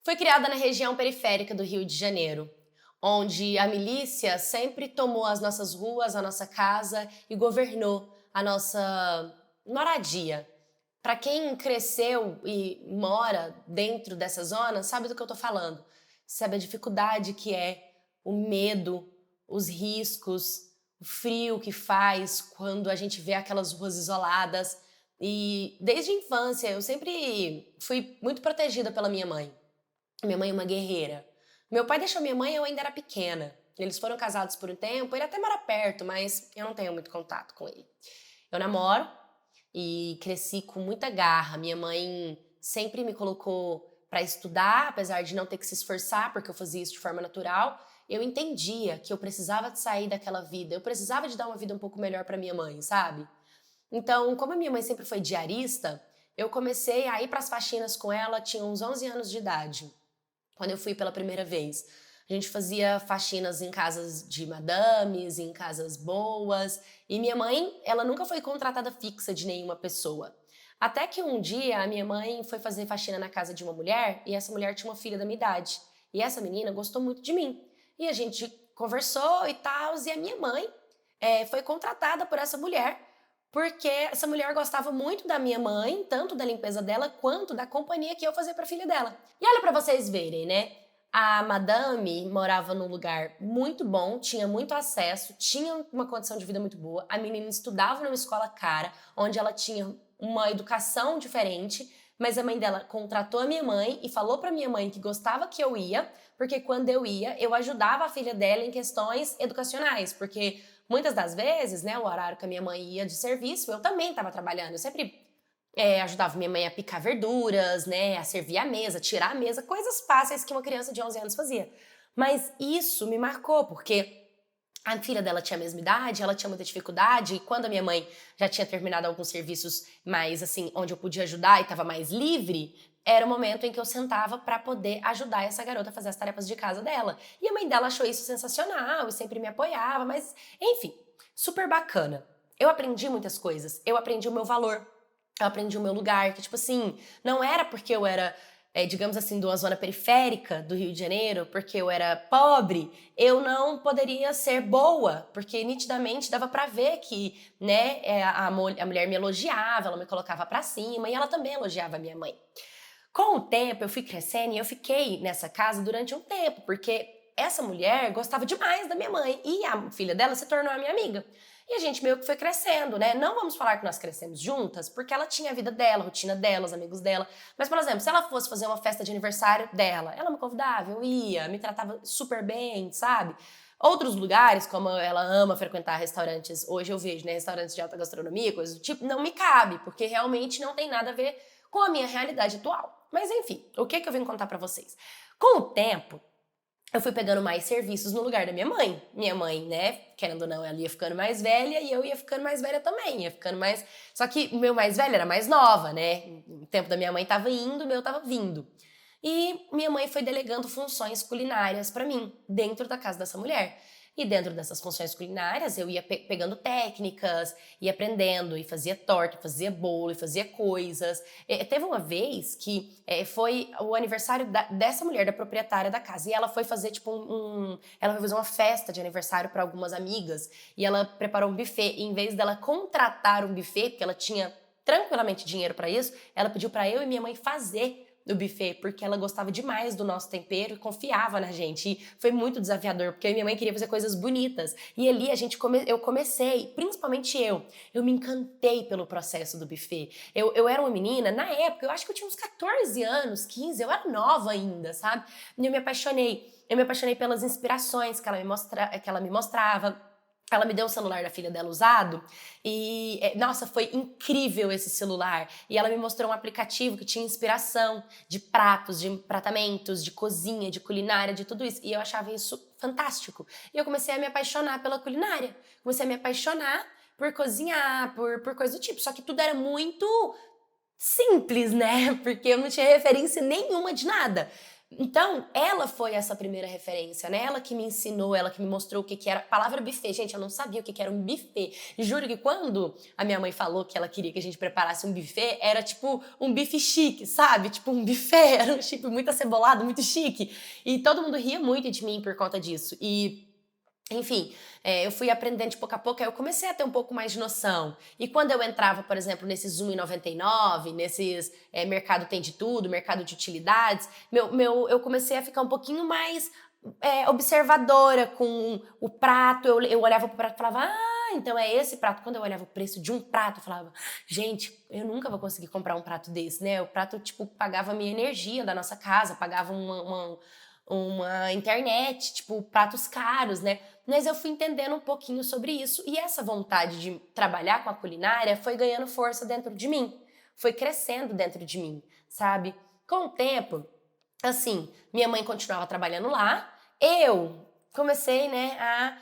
Fui criada na região periférica do Rio de Janeiro, onde a milícia sempre tomou as nossas ruas, a nossa casa e governou a nossa moradia. Para quem cresceu e mora dentro dessa zona, sabe do que eu tô falando. Sabe a dificuldade que é, o medo, os riscos, o frio que faz quando a gente vê aquelas ruas isoladas. E desde a infância eu sempre fui muito protegida pela minha mãe. Minha mãe é uma guerreira. Meu pai deixou minha mãe, eu ainda era pequena. Eles foram casados por um tempo, ele até mora perto, mas eu não tenho muito contato com ele. Eu namoro e cresci com muita garra. Minha mãe sempre me colocou para estudar, apesar de não ter que se esforçar, porque eu fazia isso de forma natural. Eu entendia que eu precisava de sair daquela vida, eu precisava de dar uma vida um pouco melhor para minha mãe, sabe? Então, como a minha mãe sempre foi diarista, eu comecei a ir para as faxinas com ela, tinha uns 11 anos de idade quando eu fui pela primeira vez. A gente fazia faxinas em casas de madames, em casas boas, e minha mãe, ela nunca foi contratada fixa de nenhuma pessoa. Até que um dia a minha mãe foi fazer faxina na casa de uma mulher, e essa mulher tinha uma filha da minha idade. E essa menina gostou muito de mim. E a gente conversou e tal, e a minha mãe foi contratada por essa mulher, porque essa mulher gostava muito da minha mãe, tanto da limpeza dela quanto da companhia que eu fazia para a filha dela. E olha para vocês verem, né? A madame morava num lugar muito bom, tinha muito acesso, tinha uma condição de vida muito boa. A menina estudava numa escola cara, onde ela tinha uma educação diferente, mas a mãe dela contratou a minha mãe e falou para minha mãe que gostava que eu ia, porque quando eu ia, eu ajudava a filha dela em questões educacionais, porque muitas das vezes, né, o horário que a minha mãe ia de serviço, eu também estava trabalhando. Eu sempre ajudava minha mãe a picar verduras, né, a servir a mesa, tirar a mesa, coisas fáceis que uma criança de 11 anos fazia. Mas isso me marcou, porque a filha dela tinha a mesma idade, ela tinha muita dificuldade, e quando a minha mãe já tinha terminado alguns serviços mais, assim, onde eu podia ajudar e estava mais livre, era o momento em que eu sentava para poder ajudar essa garota a fazer as tarefas de casa dela. E a mãe dela achou isso sensacional e sempre me apoiava, mas, enfim, super bacana. Eu aprendi muitas coisas, eu aprendi o meu valor, eu aprendi o meu lugar, que tipo assim, não era porque eu era, digamos assim, de uma zona periférica do Rio de Janeiro, porque eu era pobre, eu não poderia ser boa, porque nitidamente dava pra ver que, né, a mulher me elogiava, ela me colocava pra cima, e ela também elogiava a minha mãe. Com o tempo, eu fui crescendo e eu fiquei nessa casa durante um tempo, porque essa mulher gostava demais da minha mãe e a filha dela se tornou a minha amiga. E a gente meio que foi crescendo, né? Não vamos falar que nós crescemos juntas, porque ela tinha a vida dela, a rotina dela, os amigos dela. Mas, por exemplo, se ela fosse fazer uma festa de aniversário dela, ela me convidava, eu ia, me tratava super bem, sabe? Outros lugares, como ela ama frequentar restaurantes, hoje eu vejo, né, restaurantes de alta gastronomia, coisas do tipo, não me cabe, porque realmente não tem nada a ver com a minha realidade atual. Mas enfim, o que eu vim contar pra vocês? Com o tempo, eu fui pegando mais serviços no lugar da minha mãe. Minha mãe, né, querendo ou não, ela ia ficando mais velha e eu ia ficando mais velha também, ia ficando mais... Só que o meu mais velho era mais nova, né? O tempo da minha mãe tava indo, o meu tava vindo. E minha mãe foi delegando funções culinárias pra mim, dentro da casa dessa mulher. E dentro dessas funções culinárias, eu ia pegando técnicas, ia aprendendo, e fazia torta, fazia bolo, e fazia coisas. Teve uma vez que foi o aniversário dessa mulher, da proprietária da casa, e ela foi fazer, tipo, ela foi fazer uma festa de aniversário para algumas amigas, e ela preparou um buffet, e em vez dela contratar um buffet, porque ela tinha tranquilamente dinheiro para isso, ela pediu para eu e minha mãe fazer do buffet, porque ela gostava demais do nosso tempero e confiava na gente. E foi muito desafiador, porque minha mãe queria fazer coisas bonitas. E ali eu comecei, principalmente eu me encantei pelo processo do buffet. Eu era uma menina, na época, eu acho que eu tinha uns 14 anos, 15, eu era nova ainda, sabe? E eu me apaixonei. Eu me apaixonei pelas inspirações que ela me mostrava. Ela me deu o celular da filha dela usado e, nossa, foi incrível esse celular. E ela me mostrou um aplicativo que tinha inspiração de pratos, de empratamentos, de cozinha, de culinária, de tudo isso. E eu achava isso fantástico. E eu comecei a me apaixonar pela culinária. Comecei a me apaixonar por cozinhar, por coisa do tipo. Só que tudo era muito simples, né? Porque eu não tinha referência nenhuma de nada. Então, ela foi essa primeira referência, né? Ela que me ensinou, ela que me mostrou o que que era. A palavra buffet, gente, eu não sabia o que que era um buffet. Juro que quando a minha mãe falou que ela queria que a gente preparasse um buffet, era tipo um bife chique, sabe? Tipo um buffet, era um tipo muito acebolado, muito chique. E todo mundo ria muito de mim por conta disso. Enfim, eu fui aprendendo de pouco a pouco, aí eu comecei a ter um pouco mais de noção. E quando eu entrava, por exemplo, nesses 1,99, nesses mercado tem de tudo, mercado de utilidades, eu comecei a ficar um pouquinho mais observadora com o prato. Eu olhava pro prato e falava, então é esse prato. Quando eu olhava o preço de um prato, eu falava, gente, eu nunca vou conseguir comprar um prato desse, né? O prato, tipo, pagava a minha energia da nossa casa, pagava uma internet, tipo, pratos caros, né? Mas eu fui entendendo um pouquinho sobre isso e essa vontade de trabalhar com a culinária foi ganhando força dentro de mim, foi crescendo dentro de mim, sabe? Com o tempo, assim, minha mãe continuava trabalhando lá, eu comecei, né, a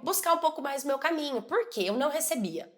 buscar um pouco mais o meu caminho, porque eu não recebia.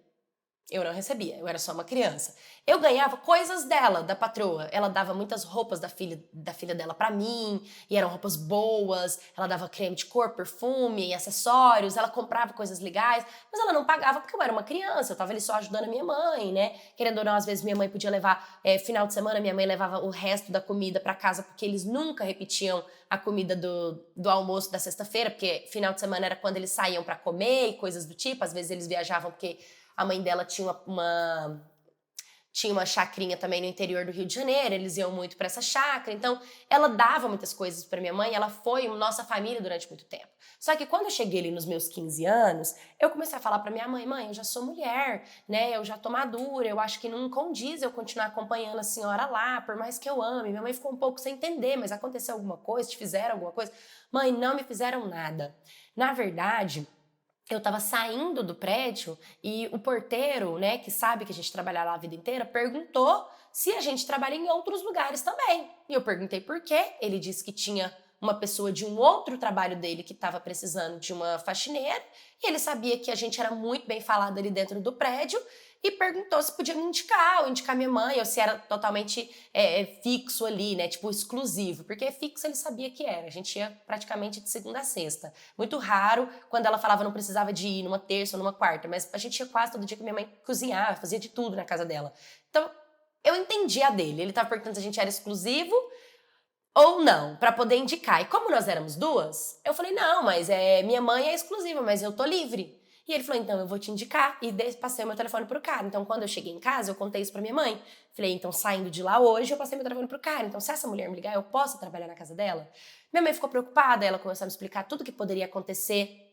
Eu não recebia, eu era só uma criança. Eu ganhava coisas dela, da patroa. Ela dava muitas roupas da filha dela pra mim, e eram roupas boas. Ela dava creme de cor, perfume, acessórios. Ela comprava coisas legais, mas ela não pagava porque eu era uma criança. Eu tava ali só ajudando a minha mãe, né? Querendo ou não, às vezes minha mãe podia levar, final de semana, minha mãe levava o resto da comida pra casa, porque eles nunca repetiam a comida do almoço da sexta-feira, porque final de semana era quando eles saíam pra comer e coisas do tipo. Às vezes eles viajavam porque a mãe dela tinha uma chacrinha também no interior do Rio de Janeiro, eles iam muito para essa chácara, então ela dava muitas coisas para minha mãe, ela foi nossa família durante muito tempo. Só que quando eu cheguei ali nos meus 15 anos, eu comecei a falar para minha mãe, eu já sou mulher, né, eu já tô madura, eu acho que não condiz eu continuar acompanhando a senhora lá, por mais que eu ame. Minha mãe ficou um pouco sem entender, mas aconteceu alguma coisa, te fizeram alguma coisa? Mãe, não me fizeram nada. Na verdade, eu estava saindo do prédio e o porteiro, né, que sabe que a gente trabalha lá a vida inteira, perguntou se a gente trabalha em outros lugares também. E eu perguntei por quê. Ele disse que tinha uma pessoa de um outro trabalho dele que estava precisando de uma faxineira e ele sabia que a gente era muito bem falado ali dentro do prédio e perguntou se podia me indicar, ou indicar minha mãe, ou se era totalmente fixo ali, né, tipo exclusivo, porque fixo ele sabia que era, a gente ia praticamente de segunda a sexta. Muito raro, quando ela falava não precisava de ir numa terça ou numa quarta, mas a gente ia quase todo dia que minha mãe cozinhava, fazia de tudo na casa dela. Então, eu entendi a dele, ele tava perguntando se a gente era exclusivo ou não, pra poder indicar. E como nós éramos duas, eu falei, não, mas minha mãe é exclusiva, mas eu tô livre. E ele falou, então eu vou te indicar. E passei o meu telefone pro cara. Então, quando eu cheguei em casa, eu contei isso pra minha mãe. Falei, então, saindo de lá hoje, eu passei meu telefone pro cara. Então, se essa mulher me ligar, eu posso trabalhar na casa dela? Minha mãe ficou preocupada, ela começou a me explicar tudo que poderia acontecer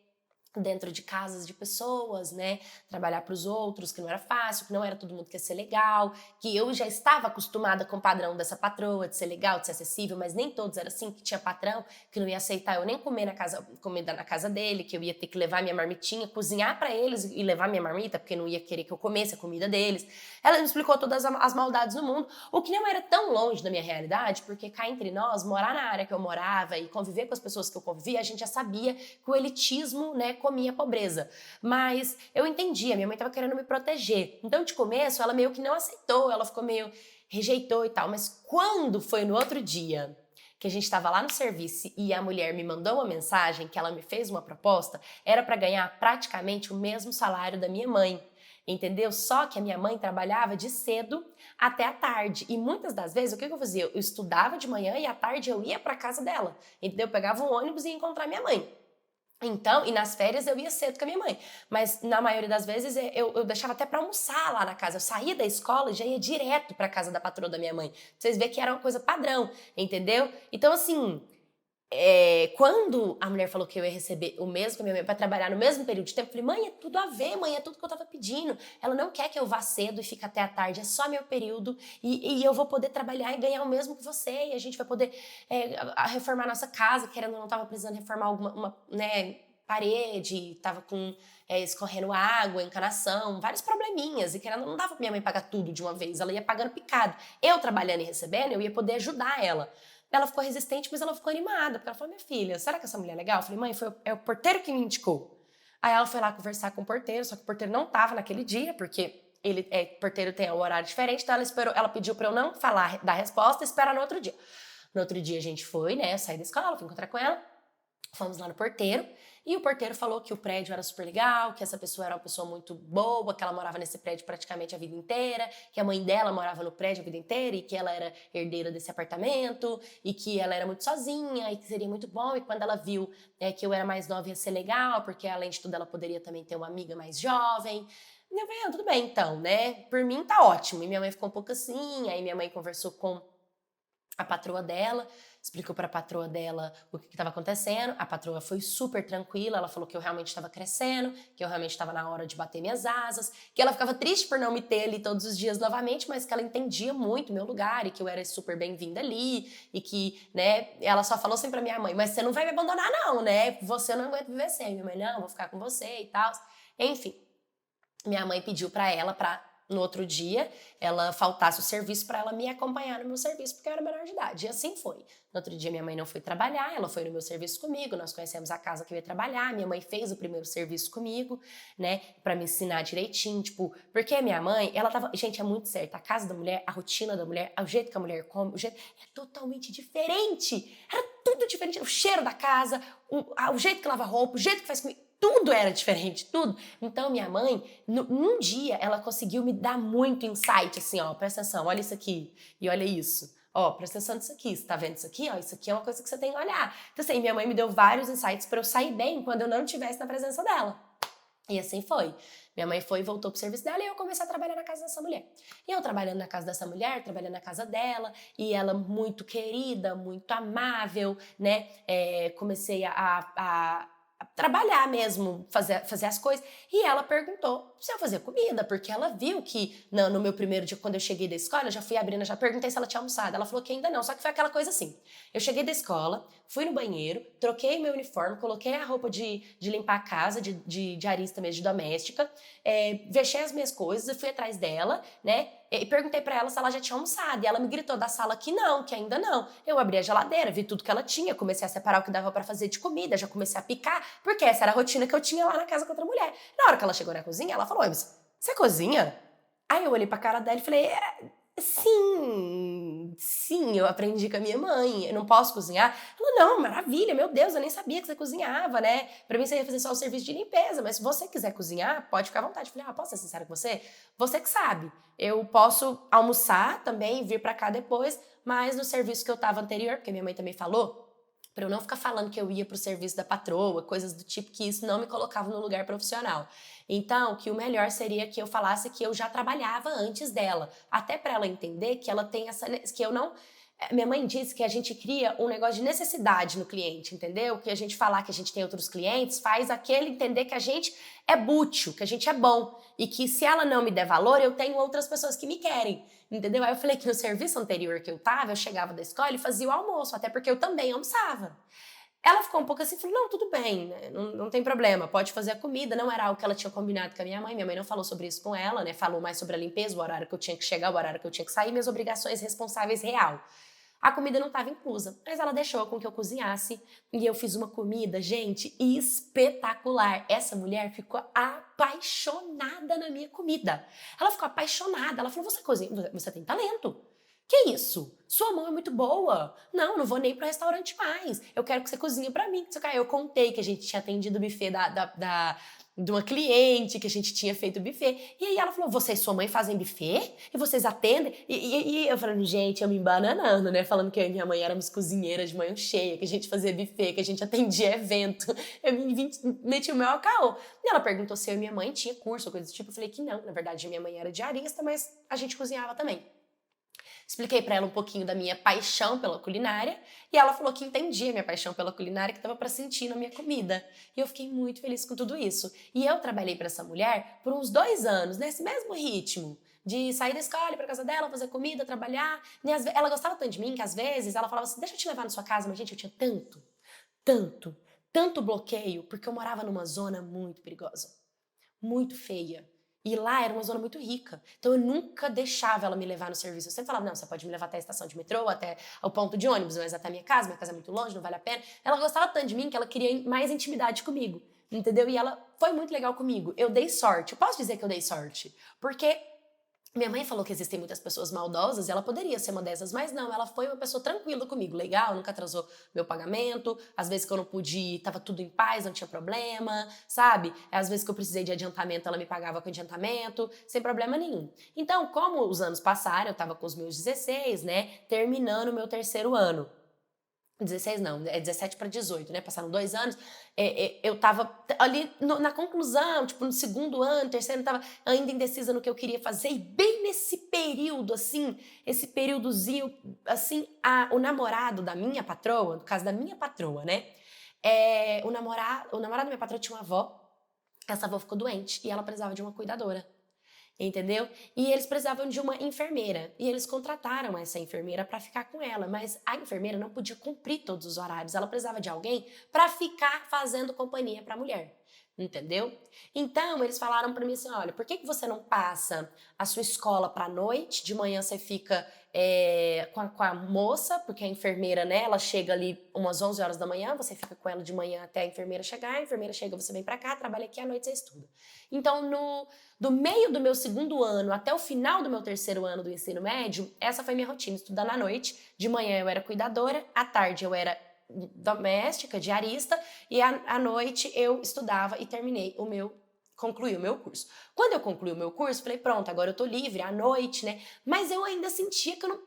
dentro de casas de pessoas, né, trabalhar para os outros, que não era fácil, que não era todo mundo que ia ser legal, que eu já estava acostumada com o padrão dessa patroa, de ser legal, de ser acessível, mas nem todos era assim, que tinha patrão que não ia aceitar eu nem comer comida na casa dele, que eu ia ter que levar minha marmitinha, cozinhar para eles e levar minha marmita, porque não ia querer que eu comesse a comida deles. Ela me explicou todas as maldades do mundo, o que não era tão longe da minha realidade, porque cá entre nós, morar na área que eu morava e conviver com as pessoas que eu convivia, a gente já sabia que o elitismo, né, comia pobreza. Mas eu entendia, minha mãe estava querendo me proteger. Então, de começo, ela meio que não aceitou, ela ficou meio rejeitou e tal. Mas quando foi no outro dia que a gente estava lá no serviço e a mulher me mandou uma mensagem que ela me fez uma proposta, era para ganhar praticamente o mesmo salário da minha mãe. Entendeu? Só que a minha mãe trabalhava de cedo até a tarde. E muitas das vezes, o que eu fazia? Eu estudava de manhã e à tarde eu ia para casa dela. Entendeu? Eu pegava um ônibus e ia encontrar minha mãe. Então, e nas férias eu ia cedo com a minha mãe. Mas na maioria das vezes eu deixava até pra almoçar lá na casa. Eu saía da escola e já ia direto pra casa da patroa da minha mãe. Pra vocês verem que era uma coisa padrão, entendeu? Então, assim, quando a mulher falou que eu ia receber o mesmo que a minha mãe pra trabalhar no mesmo período de tempo, eu falei, mãe, é tudo a ver, mãe, é tudo que eu tava pedindo. Ela não quer que eu vá cedo e fique até a tarde, é só meu período e eu vou poder trabalhar e ganhar o mesmo que você e a gente vai poder reformar nossa casa, querendo ou não tava precisando reformar alguma né, parede, tava com escorrendo água, encanação, vários probleminhas e querendo não dava pra minha mãe pagar tudo de uma vez, ela ia pagando picado. Eu trabalhando e recebendo, eu ia poder ajudar ela. Ela ficou resistente, mas ela ficou animada, porque ela falou, minha filha, será que essa mulher é legal? Eu falei, mãe, é o porteiro que me indicou. Aí ela foi lá conversar com o porteiro, só que o porteiro não tava naquele dia, porque porteiro tem um horário diferente, então ela pediu pra eu não falar da resposta e esperar no outro dia. No outro dia a gente foi, né, eu saí da escola, fui encontrar com ela, fomos lá no porteiro, e o porteiro falou que o prédio era super legal, que essa pessoa era uma pessoa muito boa, que ela morava nesse prédio praticamente a vida inteira, que a mãe dela morava no prédio a vida inteira e que ela era herdeira desse apartamento e que ela era muito sozinha e que seria muito bom. E quando ela viu que eu era mais nova ia ser legal, porque além de tudo ela poderia também ter uma amiga mais jovem. E eu falei, tudo bem então, né? Por mim tá ótimo. E minha mãe ficou um pouco assim, aí minha mãe conversou com a patroa dela, explicou para a patroa dela o que estava acontecendo. A patroa foi super tranquila, ela falou que eu realmente estava crescendo, que eu realmente estava na hora de bater minhas asas, que ela ficava triste por não me ter ali todos os dias novamente, mas que ela entendia muito o meu lugar e que eu era super bem-vinda ali e que, né, ela só falou sempre pra minha mãe, mas você não vai me abandonar não, né? Você não aguenta viver sem. Minha mãe, não, vou ficar com você e tal. Enfim, minha mãe pediu pra ela no outro dia, ela faltasse o serviço para ela me acompanhar no meu serviço, porque eu era menor de idade. E assim foi. No outro dia, minha mãe não foi trabalhar, ela foi no meu serviço comigo, nós conhecemos a casa que eu ia trabalhar, minha mãe fez o primeiro serviço comigo, né, para me ensinar direitinho, tipo, porque minha mãe, ela tava, gente, é muito certo, a casa da mulher, a rotina da mulher, o jeito que a mulher come, o jeito, é totalmente diferente. Era tudo diferente, o cheiro da casa, o jeito que lava roupa, o jeito que faz comida, tudo era diferente, tudo. Então, minha mãe, num dia, ela conseguiu me dar muito insight, assim, ó, presta atenção, olha isso aqui e olha isso. Ó, presta atenção nisso aqui, você tá vendo isso aqui? Ó, isso aqui é uma coisa que você tem que olhar. Então, assim, minha mãe me deu vários insights pra eu sair bem quando eu não estivesse na presença dela. E assim foi. Minha mãe foi e voltou pro serviço dela e eu comecei a trabalhar na casa dessa mulher. E eu trabalhando na casa dessa mulher, trabalhando na casa dela, e ela muito querida, muito amável, né? Comecei a trabalhar mesmo, fazer as coisas. E ela perguntou se eu fazia comida, porque ela viu que no meu primeiro dia, quando eu cheguei da escola, eu já fui abrindo, já perguntei se ela tinha almoçado. Ela falou que ainda não, só que foi aquela coisa assim. Eu cheguei da escola, fui no banheiro, troquei meu uniforme, coloquei a roupa de limpar a casa, de diarista mesmo, de doméstica, vexei as minhas coisas, eu fui atrás dela, né? E perguntei pra ela se ela já tinha almoçado. E ela me gritou da sala que não, que ainda não. Eu abri a geladeira, vi tudo que ela tinha, comecei a separar o que dava pra fazer de comida, já comecei a picar, porque essa era a rotina que eu tinha lá na casa com outra mulher. Na hora que ela chegou na cozinha, ela falou, você cozinha? Aí eu olhei pra cara dela e falei, sim, eu aprendi com a minha mãe, eu não posso cozinhar. Ela, não, maravilha, meu Deus, eu nem sabia que você cozinhava, né? Pra mim você ia fazer só o serviço de limpeza, mas se você quiser cozinhar, pode ficar à vontade. Eu falei, posso ser sincera com você? Você que sabe. Eu posso almoçar também, vir pra cá depois, mas no serviço que eu tava anterior, porque minha mãe também falou, pra eu não ficar falando que eu ia pro serviço da patroa, coisas do tipo, que isso não me colocava no lugar profissional. Então, que o melhor seria que eu falasse que eu já trabalhava antes dela, até para ela entender que ela tem que eu não. Minha mãe disse que a gente cria um negócio de necessidade no cliente, entendeu? Que a gente falar que a gente tem outros clientes faz aquele entender que a gente é bútil, que a gente é bom e que se ela não me der valor, eu tenho outras pessoas que me querem, entendeu? Aí eu falei que no serviço anterior que eu tava, eu chegava da escola e fazia o almoço, até porque eu também almoçava. Ela ficou um pouco assim, falou, não, tudo bem, né? Não tem problema, pode fazer a comida, não era algo que ela tinha combinado com a minha mãe não falou sobre isso com ela, né, falou mais sobre a limpeza, o horário que eu tinha que chegar, o horário que eu tinha que sair, minhas obrigações responsáveis real. A comida não estava inclusa, mas ela deixou com que eu cozinhasse e eu fiz uma comida, gente, espetacular. Essa mulher ficou apaixonada na minha comida. Ela ficou apaixonada, ela falou, você cozinha, você tem talento. Que isso? Sua mão é muito boa. Não vou nem pro restaurante mais. Eu quero que você cozinhe pra mim. Eu contei que a gente tinha atendido o buffet de uma cliente, que a gente tinha feito o buffet. E aí ela falou, você e sua mãe fazem buffet? E vocês atendem? E eu falando, gente, eu me embananando, né? Falando que eu e minha mãe éramos cozinheiras de manhã cheia, que a gente fazia buffet, que a gente atendia evento. Eu meti o meu ao caô. E ela perguntou se eu e minha mãe tinha curso ou coisa do tipo. Eu falei que não. Na verdade, minha mãe era diarista, mas a gente cozinhava também. Expliquei pra ela um pouquinho da minha paixão pela culinária e ela falou que entendia minha paixão pela culinária, que dava pra sentir na minha comida. E eu fiquei muito feliz com tudo isso. E eu trabalhei pra essa mulher por uns 2 anos, nesse mesmo ritmo. De sair da escola, ir pra casa dela, fazer comida, trabalhar. Ela gostava tanto de mim que às vezes ela falava assim, deixa eu te levar na sua casa. Mas gente, eu tinha tanto bloqueio, porque eu morava numa zona muito perigosa. Muito feia. E lá era uma zona muito rica. Então eu nunca deixava ela me levar no serviço. Eu sempre falava, não, você pode me levar até a estação de metrô, até o ponto de ônibus, mas até a minha casa é muito longe, não vale a pena. Ela gostava tanto de mim que ela queria mais intimidade comigo, entendeu? E ela foi muito legal comigo. Eu dei sorte. Eu posso dizer que eu dei sorte. Porque Minha mãe falou que existem muitas pessoas maldosas e ela poderia ser uma dessas, mas não, ela foi uma pessoa tranquila comigo, legal, nunca atrasou meu pagamento, às vezes que eu não pude ir, tava tudo em paz, não tinha problema, sabe? Às vezes que eu precisei de adiantamento, ela me pagava com adiantamento, sem problema nenhum. Então, como os anos passaram, eu tava com os meus 16, né, terminando o meu terceiro ano. 16 não, é 17 para 18, né? Passaram 2 anos. Eu tava ali na conclusão, tipo, no segundo ano, terceiro, eu tava ainda indecisa no que eu queria fazer. E bem nesse período, assim, esse períodozinho, assim, o namorado da minha patroa, no caso da minha patroa, né? O namorado da minha patroa tinha uma avó. Essa avó ficou doente e ela precisava de uma cuidadora. Entendeu? E eles precisavam de uma enfermeira. E eles contrataram essa enfermeira para ficar com ela. Mas a enfermeira não podia cumprir todos os horários. Ela precisava de alguém para ficar fazendo companhia para a mulher. Entendeu? Então, eles falaram para mim assim, olha, por que você não passa a sua escola para a noite? De manhã você fica com a moça, porque a enfermeira, né, ela chega ali umas 11 horas da manhã, você fica com ela de manhã até a enfermeira chegar, a enfermeira chega, você vem para cá, trabalha aqui, à noite você estuda. Então, do meio do meu segundo ano até o final do meu terceiro ano do ensino médio, essa foi minha rotina, estudar à noite. De manhã eu era cuidadora, à tarde eu era doméstica, diarista, e à noite eu estudava e concluí o meu curso. Quando eu concluí o meu curso, falei, pronto, agora eu tô livre à noite, né? Mas eu ainda sentia que eu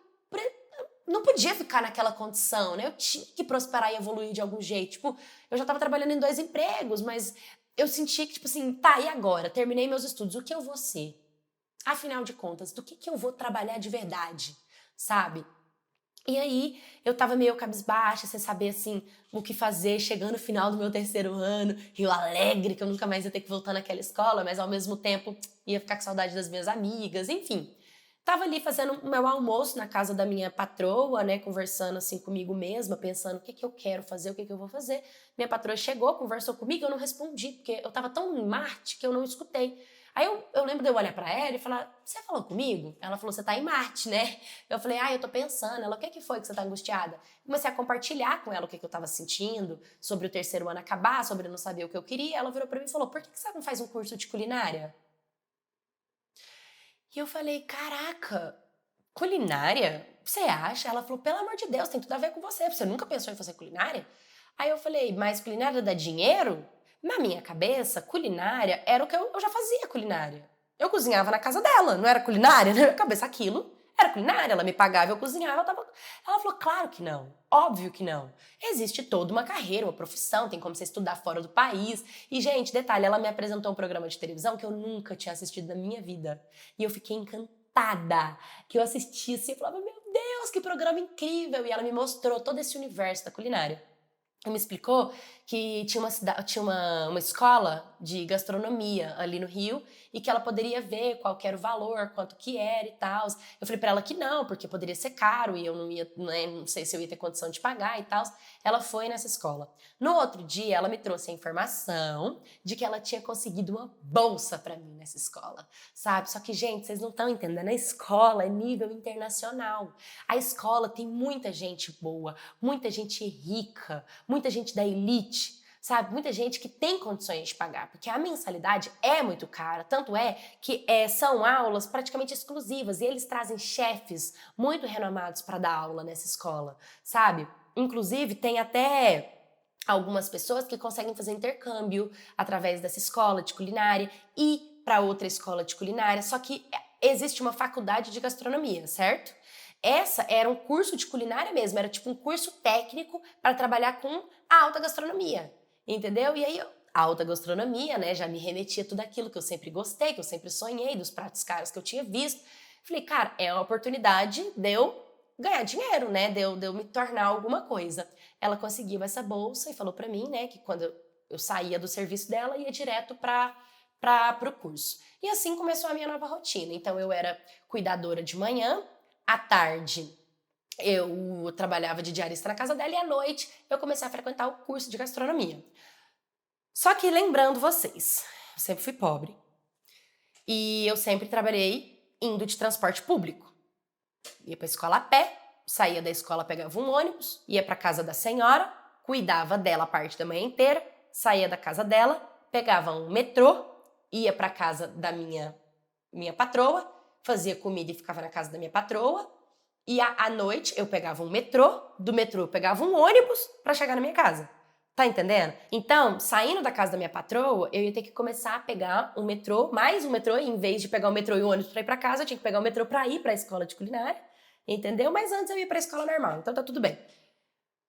não podia ficar naquela condição, né? Eu tinha que prosperar e evoluir de algum jeito. Tipo, eu já tava trabalhando em 2 empregos, mas eu sentia que, tipo assim, tá, e agora? Terminei meus estudos, o que eu vou ser? Afinal de contas, do que eu vou trabalhar de verdade, sabe? E aí, eu tava meio cabisbaixa, sem saber, assim, o que fazer, chegando no final do meu terceiro ano, Rio Alegre, que eu nunca mais ia ter que voltar naquela escola, mas ao mesmo tempo ia ficar com saudade das minhas amigas, enfim. Tava ali fazendo o meu almoço na casa da minha patroa, né, conversando assim comigo mesma, pensando o que eu quero fazer, o que eu vou fazer. Minha patroa chegou, conversou comigo, eu não respondi, porque eu tava tão em Marte que eu não escutei. Aí eu lembro de eu olhar pra ela e falar, você falou comigo? Ela falou, você tá em Marte, né? Eu falei, eu tô pensando. Ela, o que foi que você tá angustiada? Comecei a compartilhar com ela o que eu tava sentindo, sobre o terceiro ano acabar, sobre eu não saber o que eu queria. Ela virou pra mim e falou, por que você não faz um curso de culinária? E eu falei, caraca, culinária? Você acha? Ela falou, pelo amor de Deus, tem tudo a ver com você. Você nunca pensou em fazer culinária? Aí eu falei, mas culinária dá dinheiro? Na minha cabeça, culinária era o que eu já fazia culinária. Eu cozinhava na casa dela, não era culinária? Na minha cabeça aquilo era culinária, ela me pagava, eu cozinhava, eu tava... Ela falou, claro que não, óbvio que não. Existe toda uma carreira, uma profissão, tem como você estudar fora do país. E, gente, detalhe, ela me apresentou um programa de televisão que eu nunca tinha assistido na minha vida. E eu fiquei encantada, que eu assistia assim, eu falava, meu Deus, que programa incrível! E ela me mostrou todo esse universo da culinária. E me explicou que tinha uma escola de gastronomia ali no Rio e que ela poderia ver qual que era o valor, quanto que era e tal. Eu falei pra ela que não, porque poderia ser caro e eu não ia, né, não sei se eu ia ter condição de pagar e tal. Ela foi nessa escola. No outro dia, ela me trouxe a informação de que ela tinha conseguido uma bolsa pra mim nessa escola, sabe? Só que, gente, vocês não estão entendendo, a escola é nível internacional. A escola tem muita gente boa, muita gente rica, muita gente da elite, sabe? Muita gente que tem condições de pagar, porque a mensalidade é muito cara, tanto é que são aulas praticamente exclusivas e eles trazem chefes muito renomados para dar aula nessa escola, sabe? Inclusive, tem até algumas pessoas que conseguem fazer intercâmbio através dessa escola de culinária e para outra escola de culinária, só que existe uma faculdade de gastronomia, certo? Essa era um curso de culinária mesmo, era tipo um curso técnico para trabalhar com a alta gastronomia, entendeu? E aí a alta gastronomia, né, já me remetia a tudo aquilo que eu sempre gostei, que eu sempre sonhei, dos pratos caros que eu tinha visto. Falei, cara, é uma oportunidade de eu ganhar dinheiro, né, de eu me tornar alguma coisa. Ela conseguiu essa bolsa e falou para mim, né, que quando eu saía do serviço dela, ia direto para o curso. E assim começou a minha nova rotina. Então eu era cuidadora de manhã, à tarde eu trabalhava de diarista na casa dela e à noite eu comecei a frequentar o curso de gastronomia. Só que lembrando vocês, eu sempre fui pobre e eu sempre trabalhei indo de transporte público. Ia para a escola a pé, saía da escola, pegava um ônibus, ia para casa da senhora, cuidava dela a parte da manhã inteira, saía da casa dela, pegava um metrô, ia para casa da minha patroa, fazia comida e ficava na casa da minha patroa. E à noite eu pegava um metrô, do metrô eu pegava um ônibus pra chegar na minha casa. Tá entendendo? Então, saindo da casa da minha patroa, eu ia ter que começar a pegar um metrô, mais um metrô, e em vez de pegar o metrô e o ônibus pra ir pra casa, eu tinha que pegar o metrô pra ir pra escola de culinária, entendeu? Mas antes eu ia pra escola normal, então tá tudo bem.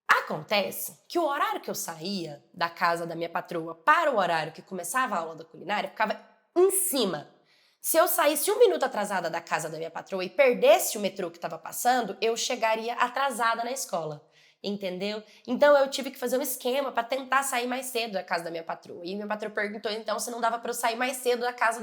Acontece que o horário que eu saía da casa da minha patroa para o horário que começava a aula da culinária ficava em cima. Se eu saísse um minuto atrasada da casa da minha patroa e perdesse o metrô que estava passando, eu chegaria atrasada na escola, entendeu? Então eu tive que fazer um esquema para tentar sair mais cedo da casa da minha patroa. E minha patroa perguntou então se não dava para eu sair mais cedo da casa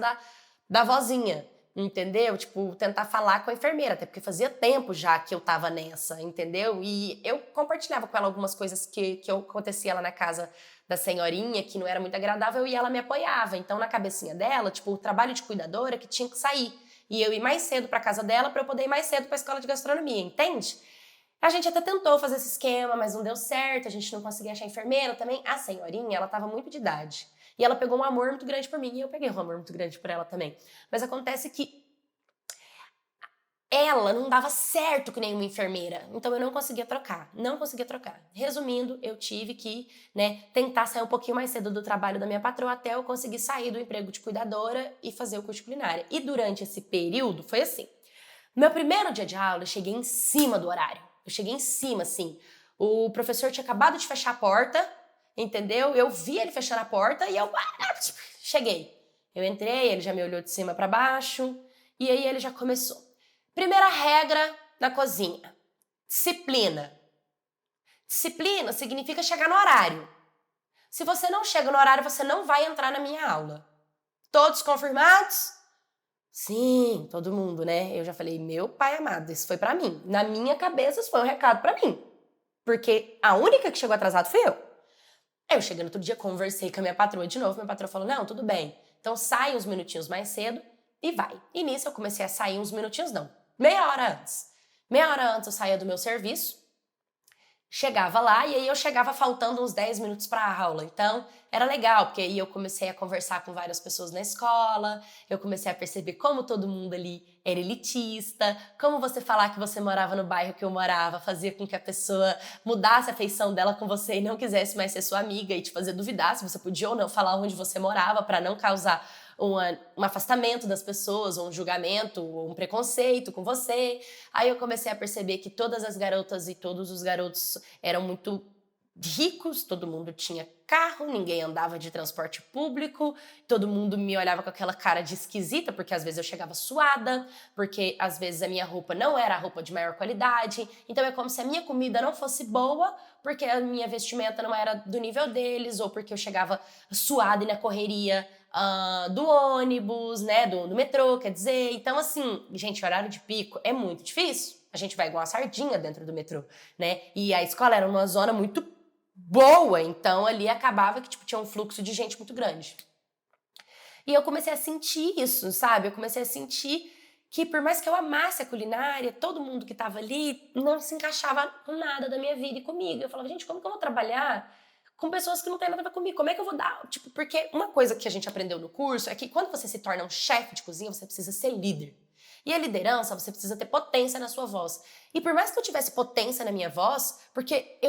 da vozinha. Entendeu? Tipo, tentar falar com a enfermeira, até porque fazia tempo já que eu tava nessa, entendeu? E eu compartilhava com ela algumas coisas que acontecia lá na casa da senhorinha, que não era muito agradável, e ela me apoiava. Então, na cabecinha dela, tipo, o trabalho de cuidadora que tinha que sair. E eu ir mais cedo pra casa dela pra eu poder ir mais cedo pra escola de gastronomia, entende? A gente até tentou fazer esse esquema, mas não deu certo, a gente não conseguia achar enfermeira também. A senhorinha, ela tava muito de idade. E ela pegou um amor muito grande por mim, e eu peguei um amor muito grande por ela também. Mas acontece que ela não dava certo com nenhuma enfermeira, então eu não conseguia trocar, não conseguia trocar. Resumindo, eu tive que, tentar sair um pouquinho mais cedo do trabalho da minha patroa até eu conseguir sair do emprego de cuidadora e fazer o curso de culinária. E durante esse período foi assim. No meu primeiro dia de aula, eu cheguei em cima do horário. Eu cheguei em cima, assim. O professor tinha acabado de fechar a porta, entendeu? Eu vi ele fechando a porta e eu cheguei. Eu entrei, ele já me olhou de cima para baixo e aí ele já começou. Primeira regra da cozinha: disciplina. Disciplina significa chegar no horário. Se você não chega no horário, você não vai entrar na minha aula. Todos confirmados? Sim, todo mundo, né? Eu já falei, meu pai amado, isso foi pra mim. Na minha cabeça, isso foi um recado pra mim. Porque a única que chegou atrasada fui eu. Eu cheguei no outro dia, conversei com a minha patroa de novo. Minha patroa falou, não, tudo bem. Então sai uns minutinhos mais cedo e vai. E nisso eu comecei a sair uns minutinhos, não. Meia hora antes. Meia hora antes eu saía do meu serviço. Chegava lá e aí eu chegava faltando uns 10 minutos para a aula. Então, era legal, porque aí eu comecei a conversar com várias pessoas na escola, eu comecei a perceber como todo mundo ali era elitista, como você falar que você morava no bairro que eu morava fazia com que a pessoa mudasse a feição dela com você e não quisesse mais ser sua amiga e te fazer duvidar se você podia ou não falar onde você morava para não causar um afastamento das pessoas, ou um julgamento, ou um preconceito com você. Aí eu comecei a perceber que todas as garotas e todos os garotos eram muito ricos, todo mundo tinha carro, ninguém andava de transporte público, todo mundo me olhava com aquela cara de esquisita, porque às vezes eu chegava suada, porque às vezes a minha roupa não era a roupa de maior qualidade, então é como se a minha comida não fosse boa, porque a minha vestimenta não era do nível deles, ou porque eu chegava suada e na correria do ônibus, né, do metrô, quer dizer. Então, assim, gente, horário de pico é muito difícil. A gente vai igual uma sardinha dentro do metrô, né? E a escola era numa zona muito boa, então ali acabava que, tipo, tinha um fluxo de gente muito grande. E eu comecei a sentir isso, sabe? Eu comecei a sentir que por mais que eu amasse a culinária, todo mundo que tava ali não se encaixava com nada da minha vida e comigo. Eu falava, gente, como que eu vou trabalhar com pessoas que não têm nada a ver comigo? Como é que eu vou dar? Tipo, porque uma coisa que a gente aprendeu no curso é que quando você se torna um chefe de cozinha, você precisa ser líder. E a liderança, você precisa ter potência na sua voz. E por mais que eu tivesse potência na minha voz, porque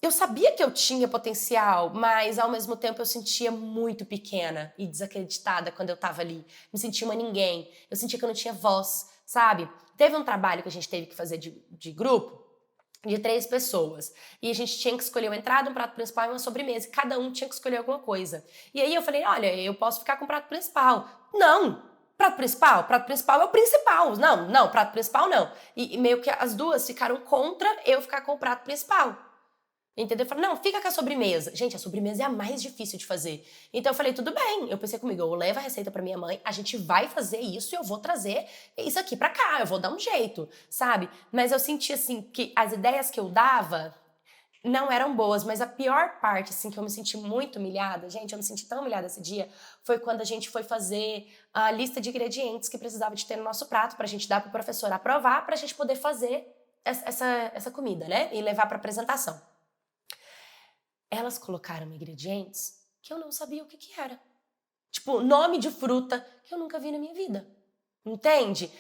eu sabia que eu tinha potencial, mas ao mesmo tempo eu sentia muito pequena e desacreditada quando eu tava ali. Me sentia uma ninguém. Eu sentia que eu não tinha voz, sabe? Teve um trabalho que a gente teve que fazer de grupo, de 3 pessoas. E a gente tinha que escolher uma entrada, um prato principal e uma sobremesa. E cada um tinha que escolher alguma coisa. E aí eu falei, olha, eu posso ficar com o prato principal. Não! Prato principal? Prato principal é o principal. Não, prato principal não. E meio que as duas ficaram contra eu ficar com o prato principal. Entendeu? Eu falei, não, fica com a sobremesa. Gente, a sobremesa é a mais difícil de fazer. Então eu falei, tudo bem. Eu pensei comigo, eu levo a receita pra minha mãe, a gente vai fazer isso e eu vou trazer isso aqui pra cá, eu vou dar um jeito, sabe? Mas eu senti, assim, que as ideias que eu dava não eram boas, mas a pior parte, assim, que eu me senti muito humilhada, gente, eu me senti tão humilhada esse dia, foi quando a gente foi fazer a lista de ingredientes que precisava de ter no nosso prato pra gente dar pro professor aprovar, pra gente poder fazer essa comida, né? E levar pra apresentação. Elas colocaram ingredientes que eu não sabia o que era. Tipo, nome de fruta que eu nunca vi na minha vida. Entende?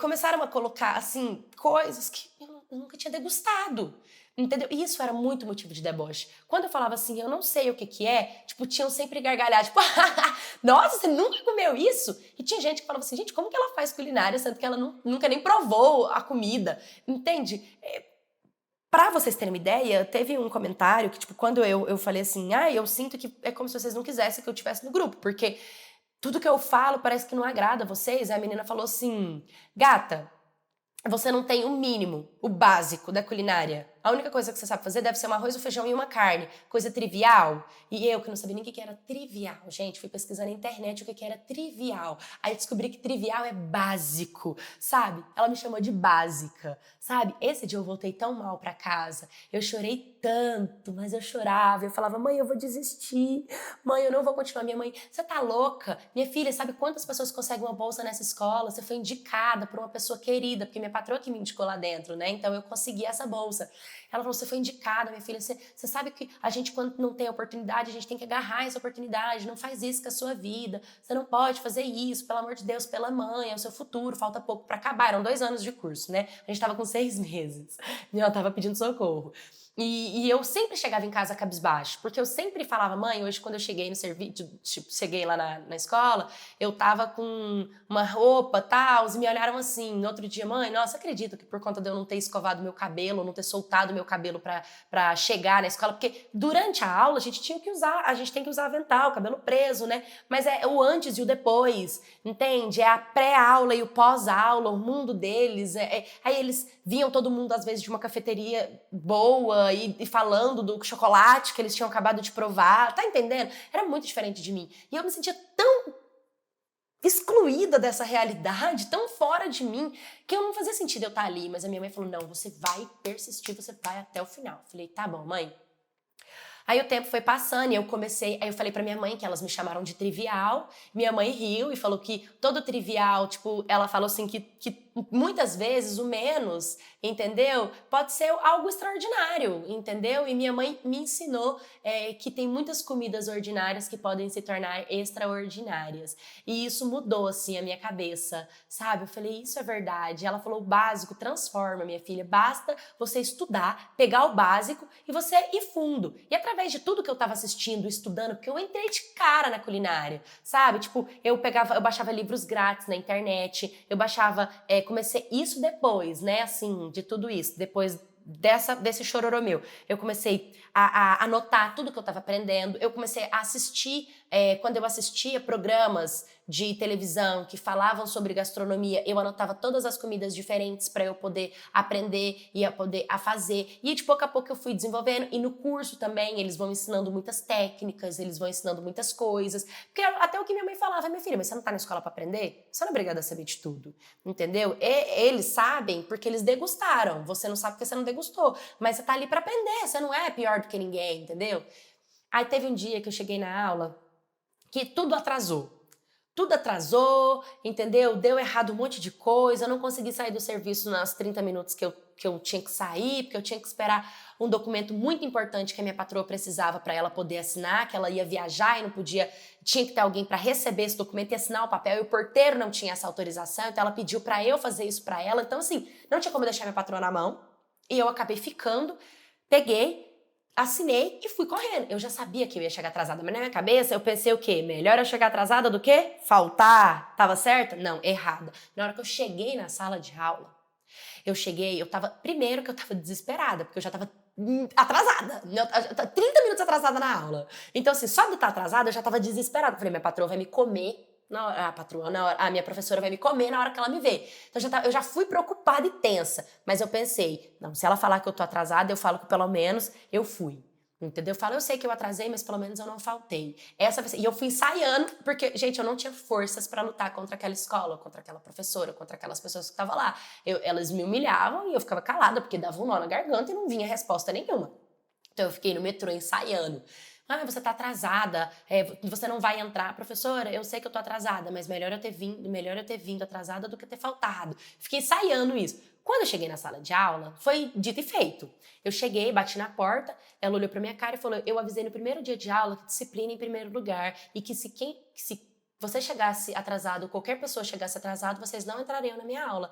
Começaram a colocar, assim, coisas que eu nunca tinha degustado. Entendeu? E isso era muito motivo de deboche. Quando eu falava assim, eu não sei o que que é, tipo, tinham sempre gargalhado, tipo, nossa, você nunca comeu isso? E tinha gente que falava assim, gente, como que ela faz culinária, sendo que ela nunca nem provou a comida? Entende? Pra vocês terem uma ideia, teve um comentário que, tipo, quando eu falei assim, eu sinto que é como se vocês não quisessem que eu estivesse no grupo, porque tudo que eu falo parece que não agrada a vocês. Aí a menina falou assim, gata, você não tem o mínimo, o básico da culinária. A única coisa que você sabe fazer deve ser um arroz, um feijão e uma carne. Coisa trivial. E eu, que não sabia nem o que era trivial, gente, fui pesquisar na internet o que era trivial. Aí eu descobri que trivial é básico, sabe? Ela me chamou de básica, sabe? Esse dia eu voltei tão mal pra casa. Eu chorei tanto, mas eu chorava. Eu falava, mãe, eu vou desistir. Mãe, eu não vou continuar. Minha mãe, você tá louca? Minha filha, sabe quantas pessoas conseguem uma bolsa nessa escola? Você foi indicada por uma pessoa querida, porque minha patroa que me indicou lá dentro, né? Então eu consegui essa bolsa. Ela falou, você foi indicada, minha filha, você sabe que a gente, quando não tem oportunidade, a gente tem que agarrar essa oportunidade, não faz isso com a sua vida, você não pode fazer isso, pelo amor de Deus, pela mãe, é o seu futuro, falta pouco para acabar, eram 2 anos de curso, né? A gente tava com 6 meses, e ela tava pedindo socorro. E eu sempre chegava em casa cabisbaixo, porque eu sempre falava, mãe, hoje quando eu cheguei no serviço, tipo, cheguei lá na escola, eu tava com uma roupa, tal, e me olharam assim, no outro dia, mãe, nossa, acredito que por conta de eu não ter escovado meu cabelo, não ter soltado meu cabelo pra chegar na escola, porque durante a aula a gente tem que usar avental, cabelo preso, né? Mas é o antes e o depois, entende? É a pré-aula e o pós-aula, o mundo deles, aí eles vinham todo mundo às vezes de uma cafeteria boa, e falando do chocolate que eles tinham acabado de provar, tá entendendo? Era muito diferente de mim. E eu me sentia tão excluída dessa realidade, tão fora de mim, que eu não fazia sentido eu estar ali. Mas a minha mãe falou, não, você vai persistir, você vai até o final. Eu falei, tá bom, mãe. Aí o tempo foi passando e aí eu falei pra minha mãe que elas me chamaram de trivial. Minha mãe riu e falou que todo trivial, tipo, ela falou assim que muitas vezes o menos, entendeu? Pode ser algo extraordinário, entendeu? E minha mãe me ensinou que tem muitas comidas ordinárias que podem se tornar extraordinárias. E isso mudou, assim, a minha cabeça, sabe? Eu falei, isso é verdade. Ela falou, o básico transforma, minha filha. Basta você estudar, pegar o básico e você ir fundo. E através de tudo que eu tava assistindo, estudando, porque eu entrei de cara na culinária, sabe? Tipo, eu baixava livros grátis na internet, eu baixava, comecei isso depois, né, assim, de tudo isso, depois desse chororô meu. Eu comecei a anotar tudo que eu tava aprendendo, eu comecei a assistir, quando eu assistia programas de televisão que falavam sobre gastronomia, eu anotava todas as comidas diferentes para eu poder aprender e poder fazer. E de pouco a pouco eu fui desenvolvendo. E no curso também eles vão ensinando muitas técnicas, eles vão ensinando muitas coisas. Porque até o que minha mãe falava, minha filha, mas você não tá na escola para aprender? Você não é obrigada a saber de tudo, entendeu? Eles sabem porque eles degustaram. Você não sabe porque você não degustou. Mas você tá ali para aprender, você não é pior do que ninguém, entendeu? Aí teve um dia que eu cheguei na aula que tudo atrasou. Tudo atrasou, entendeu? Deu errado um monte de coisa, eu não consegui sair do serviço nos 30 minutos que eu tinha que sair, porque eu tinha que esperar um documento muito importante que a minha patroa precisava para ela poder assinar, que ela ia viajar e não podia, tinha que ter alguém para receber esse documento e assinar o papel, e o porteiro não tinha essa autorização, então ela pediu para eu fazer isso para ela, então assim, não tinha como deixar minha patroa na mão, e eu acabei ficando, peguei, assinei e fui correndo. Eu já sabia que eu ia chegar atrasada, mas na minha cabeça eu pensei o quê? Melhor eu chegar atrasada do que faltar? Tava certa? Não, errada. Na hora que eu cheguei na sala de aula, primeiro que eu tava desesperada, porque eu já tava atrasada. 30 minutos atrasada na aula. Então assim, só de estar atrasada eu já tava desesperada. Eu falei, minha patroa vai me comer. A minha professora vai me comer na hora que ela me vê. Então eu já fui preocupada e tensa. Mas eu pensei, não, se ela falar que eu tô atrasada, eu falo que pelo menos eu fui. Entendeu? Eu falo, eu sei que eu atrasei, mas pelo menos eu não faltei. E eu fui ensaiando, porque, gente, eu não tinha forças pra lutar contra aquela escola, contra aquela professora, contra aquelas pessoas que estavam lá. Elas me humilhavam e eu ficava calada, porque dava um nó na garganta e não vinha resposta nenhuma. Então eu fiquei no metrô ensaiando. Ah, você tá atrasada, você não vai entrar. Professora, eu sei que eu tô atrasada, mas melhor eu ter vindo atrasada do que ter faltado. Fiquei ensaiando isso. Quando eu cheguei na sala de aula, foi dito e feito. Eu cheguei, bati na porta, ela olhou pra minha cara e falou, eu avisei no primeiro dia de aula que disciplina em primeiro lugar e que se você chegasse atrasado, qualquer pessoa chegasse atrasado, vocês não entrariam na minha aula.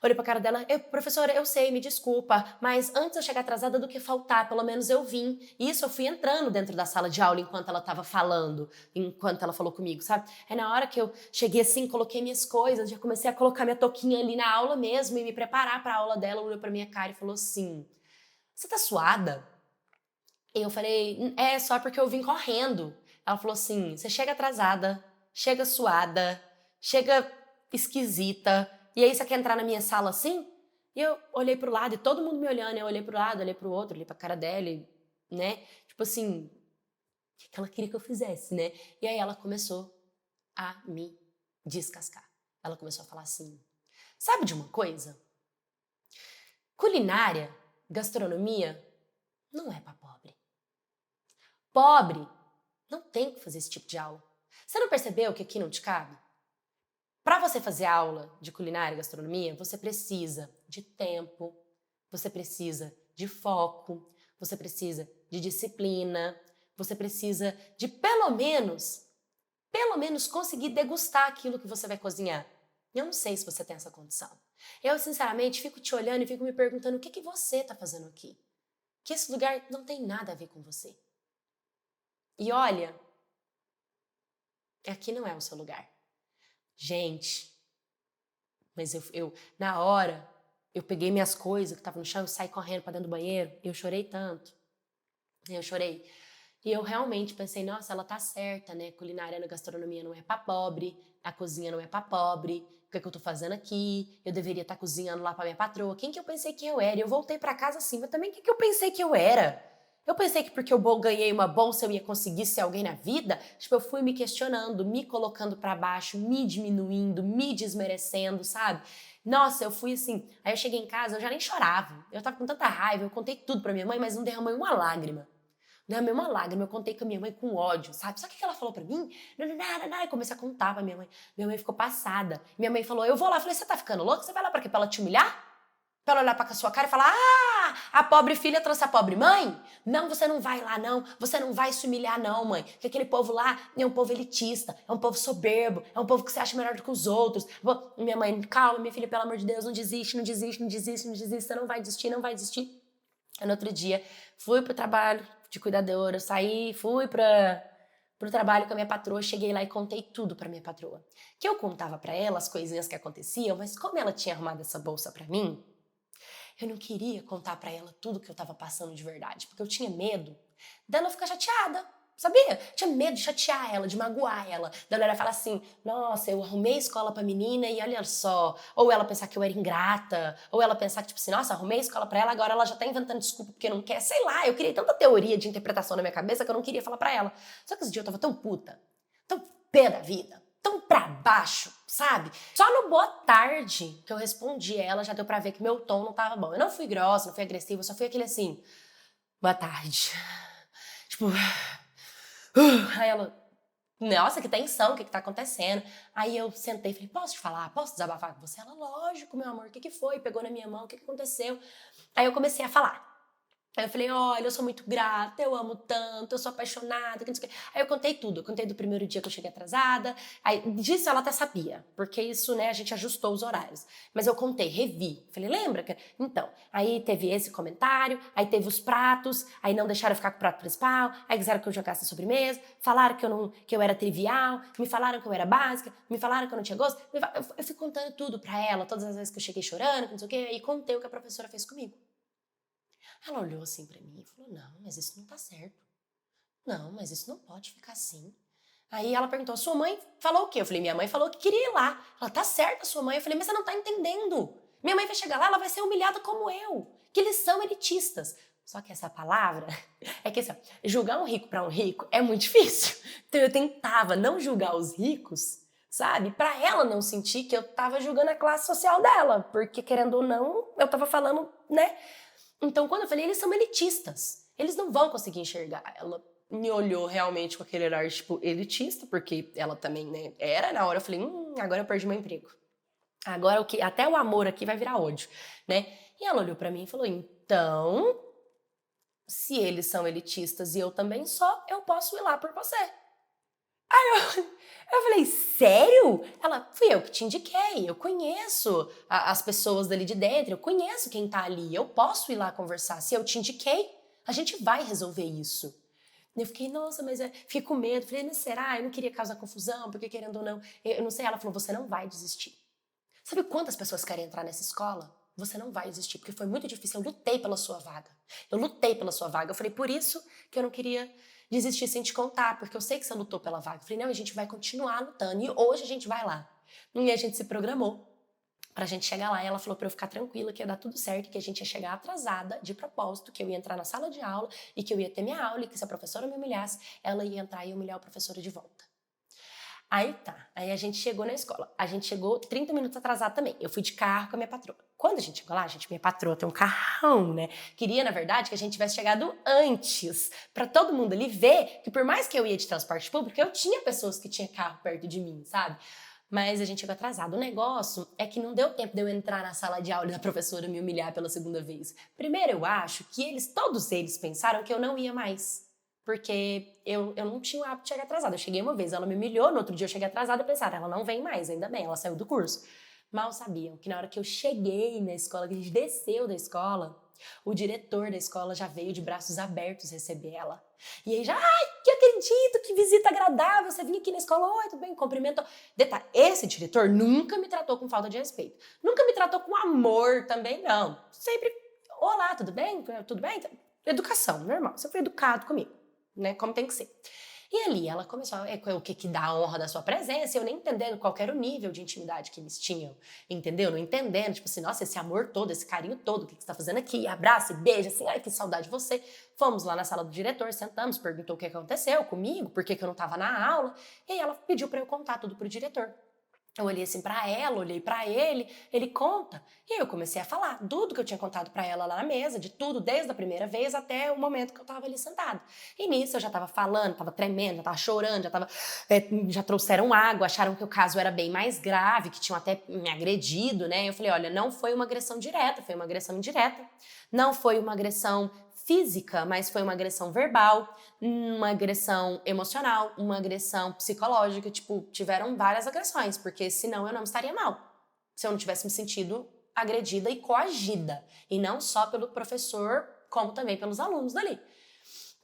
Olhei pra cara dela, professora, eu sei, me desculpa, mas antes eu chegar atrasada do que faltar, pelo menos eu vim. E isso eu fui entrando dentro da sala de aula enquanto ela tava falando, enquanto ela falou comigo, sabe? Aí na hora que eu cheguei assim, coloquei minhas coisas, já comecei a colocar minha touquinha ali na aula mesmo e me preparar pra aula dela, olhou pra minha cara e falou assim, você tá suada? E eu falei, só porque eu vim correndo. Ela falou assim, você chega atrasada, chega suada, chega esquisita, e aí você quer entrar na minha sala assim? E eu olhei pro lado, e todo mundo me olhando, eu olhei pro lado, olhei pro outro, olhei pra cara dela, e, né? Tipo assim, o que ela queria que eu fizesse, né? E aí ela começou a me descascar. Ela começou a falar assim, sabe de uma coisa? Culinária, gastronomia, não é pra pobre. Pobre não tem que fazer esse tipo de aula. Você não percebeu que aqui não te cabe? Para você fazer aula de culinária e gastronomia, você precisa de tempo, você precisa de foco, você precisa de disciplina, você precisa de pelo menos conseguir degustar aquilo que você vai cozinhar. Eu não sei se você tem essa condição. Eu, sinceramente, fico te olhando e fico me perguntando o que você está fazendo aqui. Que esse lugar não tem nada a ver com você. E olha, aqui não é o seu lugar. Gente, mas eu na hora, eu peguei minhas coisas que estavam no chão e saí correndo para dentro do banheiro e eu chorei tanto. Eu chorei. E eu realmente pensei, nossa, ela tá certa, né? Culinária na gastronomia não é pra pobre, a cozinha não é pra pobre, o que é que eu tô fazendo aqui? Eu deveria estar cozinhando lá pra minha patroa. Quem que eu pensei que eu era? E eu voltei pra casa assim, mas também quem que eu pensei que eu era? Eu pensei que porque eu ganhei uma bolsa eu ia conseguir ser alguém na vida? Tipo, eu fui me questionando, me colocando pra baixo, me diminuindo, me desmerecendo, sabe? Nossa, eu fui assim. Aí eu cheguei em casa, eu já nem chorava. Eu tava com tanta raiva, eu contei tudo pra minha mãe, mas não derramei uma lágrima. Derramei uma lágrima, eu contei com a minha mãe com ódio, sabe? Sabe o que ela falou pra mim? Não. Eu comecei a contar pra minha mãe. Minha mãe ficou passada. Minha mãe falou, eu vou lá. Eu falei, você tá ficando louca? Você vai lá pra quê? Pra ela te humilhar? Pra ela olhar pra sua cara e falar, a pobre filha trouxe a pobre mãe? Não, você não vai lá, não. Você não vai se humilhar, não, mãe. Porque aquele povo lá é um povo elitista, é um povo soberbo, é um povo que se acha melhor do que os outros. Minha mãe, calma, minha filha, pelo amor de Deus, não desiste, não desiste, não desiste, não desiste. Você não vai desistir, não vai desistir. Aí, no outro dia, fui pro trabalho de cuidadora, saí, fui pro trabalho com a minha patroa, cheguei lá e contei tudo pra minha patroa. Que eu contava pra ela as coisinhas que aconteciam, mas como ela tinha arrumado essa bolsa pra mim, eu não queria contar pra ela tudo que eu tava passando de verdade, porque eu tinha medo dela ficar chateada. Sabia? Tinha medo de chatear ela, de magoar ela. Da ela falar assim, nossa, eu arrumei escola pra menina e olha só. Ou ela pensar que eu era ingrata. Ou ela pensar que, tipo assim, nossa, arrumei escola pra ela, agora ela já tá inventando desculpa porque não quer. Sei lá, eu criei tanta teoria de interpretação na minha cabeça que eu não queria falar pra ela. Só que esse dia eu tava tão puta, tão pé da vida, tão pra baixo, sabe? Só no boa tarde que eu respondi ela, já deu pra ver que meu tom não tava bom. Eu não fui grossa, não fui agressiva, eu só fui aquele assim, boa tarde. Tipo... Aí ela, nossa, que tensão, o que tá acontecendo? Aí eu sentei e falei, posso te falar? Posso desabafar com você? Ela, lógico, meu amor, o que foi? Pegou na minha mão, o que aconteceu? Aí eu comecei a falar. Aí eu falei, olha, eu sou muito grata, eu amo tanto, eu sou apaixonada, que não sei o quê. Aí eu contei tudo, eu contei do primeiro dia que eu cheguei atrasada, aí disso ela até sabia, porque isso, né, a gente ajustou os horários. Mas eu contei, revi, falei, lembra? Então, aí teve esse comentário, aí teve os pratos, aí não deixaram eu ficar com o prato principal, aí quiseram que eu jogasse a sobremesa, falaram que eu era trivial, me falaram que eu era básica, me falaram que eu não tinha gosto. Eu fui contando tudo pra ela, todas as vezes que eu cheguei chorando, que não sei o quê, e contei o que a professora fez comigo. Ela olhou assim pra mim e falou, não, mas isso não tá certo. Não, mas isso não pode ficar assim. Aí ela perguntou, sua mãe falou o quê? Eu falei, minha mãe falou que queria ir lá. Ela, tá certa sua mãe. Eu falei, mas você não tá entendendo. Minha mãe vai chegar lá, ela vai ser humilhada como eu. Que eles são elitistas. Só que essa palavra é que assim, julgar um rico pra um rico é muito difícil. Então eu tentava não julgar os ricos, sabe? Pra ela não sentir que eu tava julgando a classe social dela. Porque querendo ou não, eu tava falando, né? Então, quando eu falei, eles são elitistas. Eles não vão conseguir enxergar. Ela me olhou realmente com aquele olhar, tipo, elitista, porque ela também, né, era. Na hora eu falei, agora eu perdi meu emprego. Agora até o amor aqui vai virar ódio, né? E ela olhou pra mim e falou, então, se eles são elitistas e eu também sou, eu posso ir lá por você. Eu falei, sério? Ela, fui eu que te indiquei, eu conheço as pessoas dali de dentro, eu conheço quem tá ali, eu posso ir lá conversar. Se eu te indiquei, a gente vai resolver isso. Eu fiquei, nossa, mas fiquei com medo. Falei, mas será? Eu não queria causar confusão, porque querendo ou não, eu não sei. Ela falou, você não vai desistir. Sabe quantas pessoas querem entrar nessa escola? Você não vai desistir, porque foi muito difícil. Eu lutei pela sua vaga. Eu lutei pela sua vaga. Eu falei, por isso que eu não queria desistir sem te contar, porque eu sei que você lutou pela vaga. Eu falei, não, a gente vai continuar lutando. E hoje a gente vai lá. E a gente se programou pra gente chegar lá. E ela falou pra eu ficar tranquila, que ia dar tudo certo, que a gente ia chegar atrasada, de propósito, que eu ia entrar na sala de aula e que eu ia ter minha aula e que se a professora me humilhasse, ela ia entrar e humilhar a professora de volta. Aí tá, aí a gente chegou na escola. A gente chegou 30 minutos atrasado também. Eu fui de carro com a minha patroa. Quando a gente chegou lá, minha patroa tem um carrão, né? Queria, na verdade, que a gente tivesse chegado antes, pra todo mundo ali ver que por mais que eu ia de transporte público, eu tinha pessoas que tinham carro perto de mim, sabe? Mas a gente chegou atrasado. O negócio é que não deu tempo de eu entrar na sala de aula e a professora me humilhar pela segunda vez. Primeiro, eu acho que todos eles pensaram que eu não ia mais. Porque eu não tinha o hábito de chegar atrasada. Eu cheguei uma vez, ela me humilhou, no outro dia eu cheguei atrasada, pensaram, ela não vem mais, ainda bem, ela saiu do curso. Mal sabiam que na hora que eu cheguei na escola, que a gente desceu da escola, o diretor da escola já veio de braços abertos receber ela. E aí já, ai, que acredito, que visita agradável, você vinha aqui na escola, oi, tudo bem, cumprimentou. Detalhe, esse diretor nunca me tratou com falta de respeito. Nunca me tratou com amor também, não. Sempre, olá, tudo bem? Tudo bem? Educação, normal, você foi educado comigo. Né, como tem que ser. E ali ela começou, o que dá a honra da sua presença, eu nem entendendo qual era o nível de intimidade que eles tinham, entendeu? Não entendendo, tipo assim, nossa, esse amor todo, esse carinho todo, o que você tá fazendo aqui? Abraça e beija, assim, ai, que saudade de você. Fomos lá na sala do diretor, sentamos, perguntou o que aconteceu comigo, por que eu não tava na aula, e aí ela pediu pra eu contar tudo pro diretor. Eu olhei assim pra ela, olhei pra ele conta. E aí eu comecei a falar tudo que eu tinha contado pra ela lá na mesa, de tudo, desde a primeira vez até o momento que eu tava ali sentada. E nisso eu já tava falando, tava tremendo, já tava chorando, já trouxeram água, acharam que o caso era bem mais grave, que tinham até me agredido, né? Eu falei, olha, não foi uma agressão direta, foi uma agressão indireta. Não foi uma agressão física, mas foi uma agressão verbal, uma agressão emocional, uma agressão psicológica, tipo, tiveram várias agressões, porque senão eu não estaria mal. Se eu não tivesse me sentido agredida e coagida, e não só pelo professor, como também pelos alunos dali.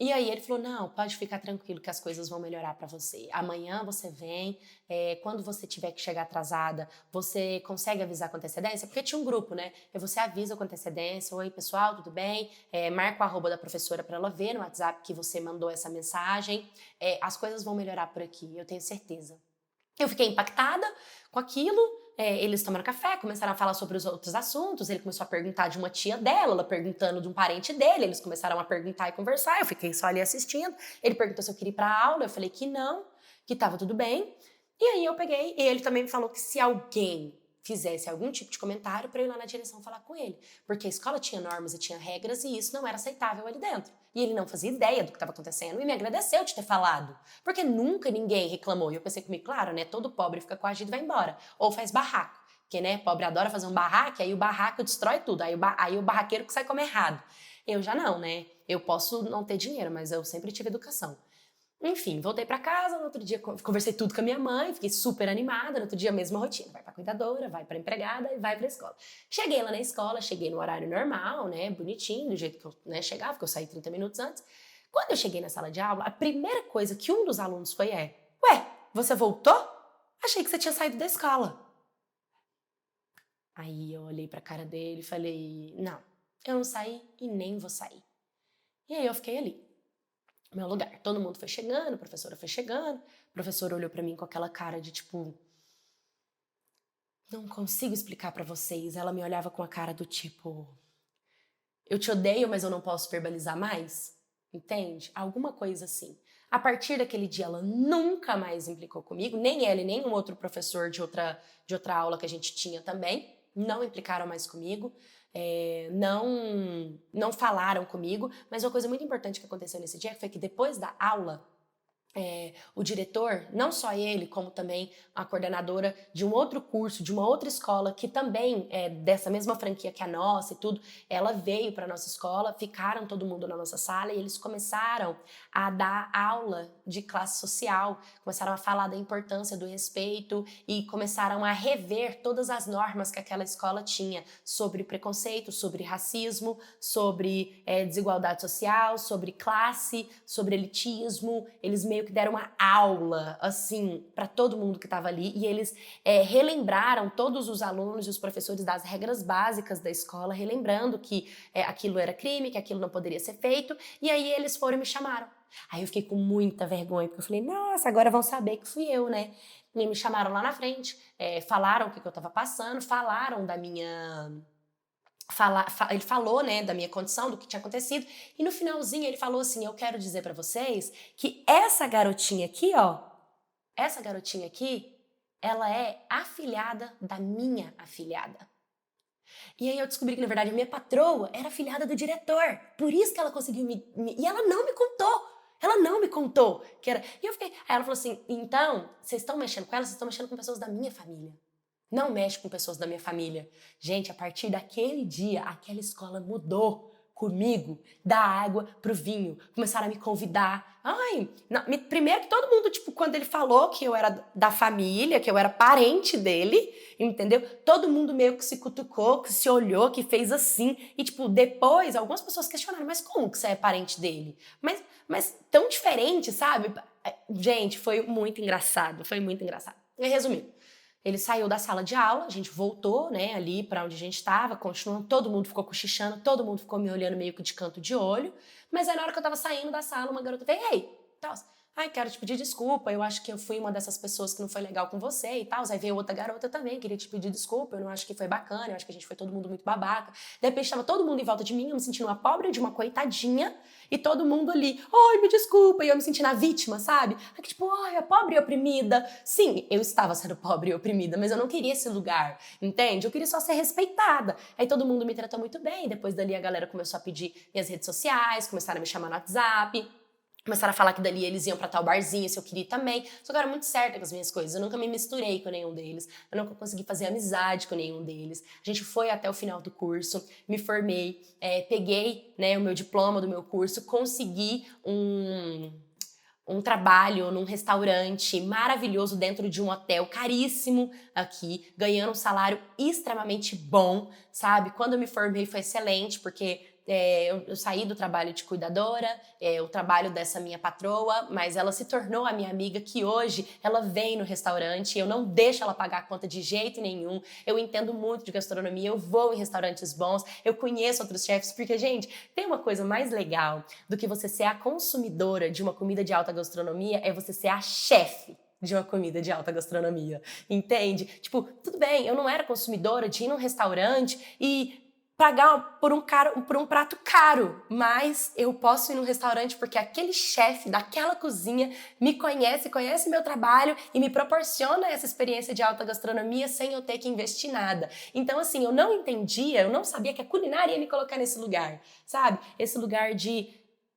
E aí ele falou, não, pode ficar tranquilo que as coisas vão melhorar pra você. Amanhã você vem, quando você tiver que chegar atrasada, você consegue avisar com antecedência? Porque tinha um grupo, né? E você avisa com antecedência, oi pessoal, tudo bem? Marca o arroba da professora pra ela ver no WhatsApp que você mandou essa mensagem. As coisas vão melhorar por aqui, eu tenho certeza. Eu fiquei impactada com aquilo, eles tomaram café, começaram a falar sobre os outros assuntos, ele começou a perguntar de uma tia dela, ela perguntando de um parente dele, eles começaram a perguntar e conversar, eu fiquei só ali assistindo, ele perguntou se eu queria ir pra aula, eu falei que não, que tava tudo bem, e aí eu peguei, e ele também me falou que se alguém fizesse algum tipo de comentário, pra eu ir lá na direção falar com ele, porque a escola tinha normas e tinha regras e isso não era aceitável ali dentro. E ele não fazia ideia do que estava acontecendo e me agradeceu de ter falado. Porque nunca ninguém reclamou. E eu pensei comigo, claro, né? Todo pobre fica coagido e vai embora. Ou faz barraco. Porque, né, pobre adora fazer um barraco, aí o barraco destrói tudo. Aí o barraqueiro que sai como errado. Eu já não, né? Eu posso não ter dinheiro, mas eu sempre tive educação. Enfim, voltei pra casa, no outro dia conversei tudo com a minha mãe, fiquei super animada, no outro dia a mesma rotina, vai pra cuidadora, vai pra empregada e vai pra escola. Cheguei lá na escola, cheguei no horário normal, né, bonitinho, do jeito que eu, né, chegava, porque eu saí 30 minutos antes. Quando eu cheguei na sala de aula, a primeira coisa que um dos alunos foi ué, você voltou? Achei que você tinha saído da escola. Aí eu olhei pra cara dele e falei, não, eu não saí e nem vou sair. E aí eu fiquei ali, meu lugar. Todo mundo foi chegando, a professora foi chegando, a professora olhou pra mim com aquela cara de tipo, não consigo explicar pra vocês. Ela me olhava com a cara do tipo, eu te odeio, mas eu não posso verbalizar mais, entende? Alguma coisa assim. A partir daquele dia, ela nunca mais implicou comigo, nem ela e nem um outro professor de outra aula que a gente tinha também, não implicaram mais comigo, não falaram comigo, mas uma coisa muito importante que aconteceu nesse dia foi que depois da aula, o diretor, não só ele, como também a coordenadora de um outro curso, de uma outra escola, que também é dessa mesma franquia que a nossa e tudo, ela veio para nossa escola, ficaram todo mundo na nossa sala e eles começaram a dar aula de classe social, começaram a falar da importância do respeito e começaram a rever todas as normas que aquela escola tinha sobre preconceito, sobre racismo, sobre desigualdade social, sobre classe, sobre elitismo. Eles meio que deram uma aula, assim, para todo mundo que estava ali e eles relembraram todos os alunos e os professores das regras básicas da escola, relembrando que aquilo era crime, que aquilo não poderia ser feito, e aí eles foram e me chamaram. Aí eu fiquei com muita vergonha, porque eu falei, nossa, agora vão saber que fui eu, né? E me chamaram lá na frente, falaram o que eu tava passando, falaram da minha... ele falou, né, da minha condição, do que tinha acontecido, e no finalzinho ele falou assim, eu quero dizer pra vocês que essa garotinha aqui, ó, essa garotinha aqui, ela é afilhada da minha afilhada. E aí eu descobri que, na verdade, a minha patroa era afilhada do diretor, por isso que ela conseguiu e ela não me contou. Ela não me contou que era... E eu fiquei... Aí ela falou assim, então, vocês estão mexendo com ela, vocês estão mexendo com pessoas da minha família. Não mexe com pessoas da minha família. Gente, a partir daquele dia, aquela escola mudou comigo, da água pro vinho. Começaram a me convidar. Ai, não, primeiro que todo mundo, tipo, quando ele falou que eu era da família, que eu era parente dele, entendeu? Todo mundo meio que se cutucou, que se olhou, que fez assim. E, tipo, depois, algumas pessoas questionaram, mas como que você é parente dele? Mas tão diferente, sabe? Gente, foi muito engraçado, foi muito engraçado. E resumindo, ele saiu da sala de aula, a gente voltou, né, ali pra onde a gente tava, continuando, todo mundo ficou cochichando, todo mundo ficou me olhando meio que de canto de olho, mas aí na hora que eu tava saindo da sala, uma garota veio, ei, tal, ai, quero te pedir desculpa, eu acho que eu fui uma dessas pessoas que não foi legal com você e tal, aí veio outra garota também, queria te pedir desculpa, eu não acho que foi bacana, eu acho que a gente foi todo mundo muito babaca, de repente tava todo mundo em volta de mim, eu me sentindo uma pobre de uma coitadinha, e todo mundo ali, ai, me desculpa, e eu me sentindo a vítima, sabe? Aqui, tipo, ai, a pobre e oprimida. Sim, eu estava sendo pobre e oprimida, mas eu não queria esse lugar, entende? Eu queria só ser respeitada. Aí todo mundo me tratou muito bem, depois dali a galera começou a pedir minhas redes sociais, começaram a me chamar no WhatsApp, começaram a falar que dali eles iam pra tal barzinho, se eu queria ir também. Só que eu era muito certa com as minhas coisas. Eu nunca me misturei com nenhum deles. Eu nunca consegui fazer amizade com nenhum deles. A gente foi até o final do curso, me formei, peguei, né, o meu diploma do meu curso, consegui um trabalho num restaurante maravilhoso dentro de um hotel caríssimo aqui, ganhando um salário extremamente bom, sabe? Quando eu me formei foi excelente, porque eu saí do trabalho de cuidadora, o trabalho dessa minha patroa, mas ela se tornou a minha amiga, que hoje ela vem no restaurante, eu não deixo ela pagar a conta de jeito nenhum, eu entendo muito de gastronomia, eu vou em restaurantes bons, eu conheço outros chefes, porque, gente, tem uma coisa mais legal do que você ser a consumidora de uma comida de alta gastronomia, é você ser a chefe de uma comida de alta gastronomia, entende? Tipo, tudo bem, eu não era consumidora de ir num restaurante e pagar por um prato caro, mas eu posso ir num restaurante porque aquele chefe daquela cozinha me conhece, conhece meu trabalho e me proporciona essa experiência de alta gastronomia sem eu ter que investir nada. Então, assim, eu não entendia, eu não sabia que a culinária ia me colocar nesse lugar, sabe? Esse lugar de